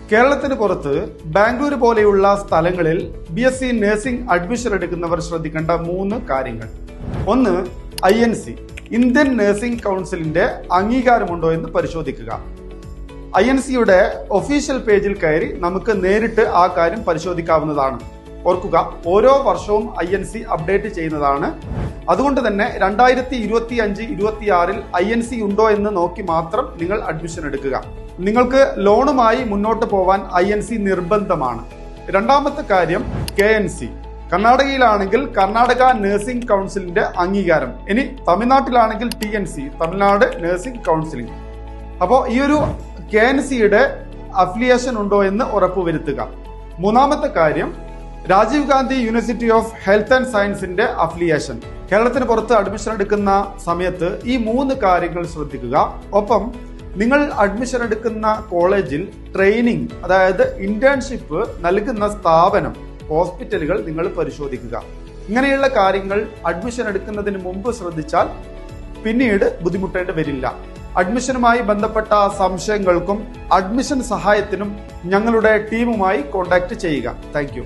കേരളത്തിന് പുറത്ത് ബാംഗ്ലൂർ പോലെയുള്ള സ്ഥലങ്ങളിൽ BSc നഴ്സിംഗ് അഡ്മിഷൻ എടുക്കുന്നവർ ശ്രദ്ധിക്കേണ്ട 3 കാര്യങ്ങൾ. ഒന്ന്, INC ഇന്ത്യൻ നഴ്സിംഗ് കൗൺസിലിന്റെ അംഗീകാരമുണ്ടോ എന്ന് പരിശോധിക്കുക. INCയുടെ ഒഫീഷ്യൽ പേജിൽ കയറി നമുക്ക് നേരിട്ട് ആ കാര്യം പരിശോധിക്കാവുന്നതാണ്. ഓർക്കുക, ഓരോ വർഷവും INC അപ്ഡേറ്റ് ചെയ്യുന്നതാണ്. അതുകൊണ്ട് തന്നെ 2025-26 INC ഉണ്ടോ എന്ന് നോക്കി മാത്രം നിങ്ങൾ അഡ്മിഷൻ എടുക്കുക. നിങ്ങൾക്ക് ലോണുമായി മുന്നോട്ട് പോവാൻ INC നിർബന്ധമാണ്. രണ്ടാമത്തെ കാര്യം KNC. കർണാടകയിലാണെങ്കിൽ കർണാടക നഴ്സിംഗ് കൗൺസിലിന്റെ അംഗീകാരം. ഇനി തമിഴ്നാട്ടിലാണെങ്കിൽ TNC, തമിഴ്നാട് നഴ്സിംഗ് കൗൺസിലിംഗ്. അപ്പോൾ ഈ ഒരു KNCയുടെ അഫിലിയേഷൻ ഉണ്ടോ എന്ന് ഉറപ്പുവരുത്തുക. മൂന്നാമത്തെ കാര്യം, Rajiv Gandhi university of health and സയൻസിന്റെ അഫിലിയേഷൻ. കേരളത്തിന് പുറത്ത് അഡ്മിഷൻ എടുക്കുന്ന സമയത്ത് ഈ 3 കാര്യങ്ങൾ ശ്രദ്ധിക്കുക. ഒപ്പം നിങ്ങൾ അഡ്മിഷൻ എടുക്കുന്ന കോളേജിൽ ട്രെയിനിങ്, അതായത് ഇന്റേൺഷിപ്പ് നൽകുന്ന സ്ഥാപനം, ഹോസ്പിറ്റലുകൾ നിങ്ങൾ പരിശോധിക്കുക. ഇങ്ങനെയുള്ള കാര്യങ്ങൾ അഡ്മിഷൻ എടുക്കുന്നതിന് മുമ്പ് ശ്രദ്ധിച്ചാൽ പിന്നീട് ബുദ്ധിമുട്ടേണ്ടി വരില്ല. അഡ്മിഷനുമായി ബന്ധപ്പെട്ട സംശയങ്ങൾക്കും അഡ്മിഷൻ സഹായത്തിനും ഞങ്ങളുടെ ടീമുമായി കോൺടാക്ട് ചെയ്യുക. താങ്ക്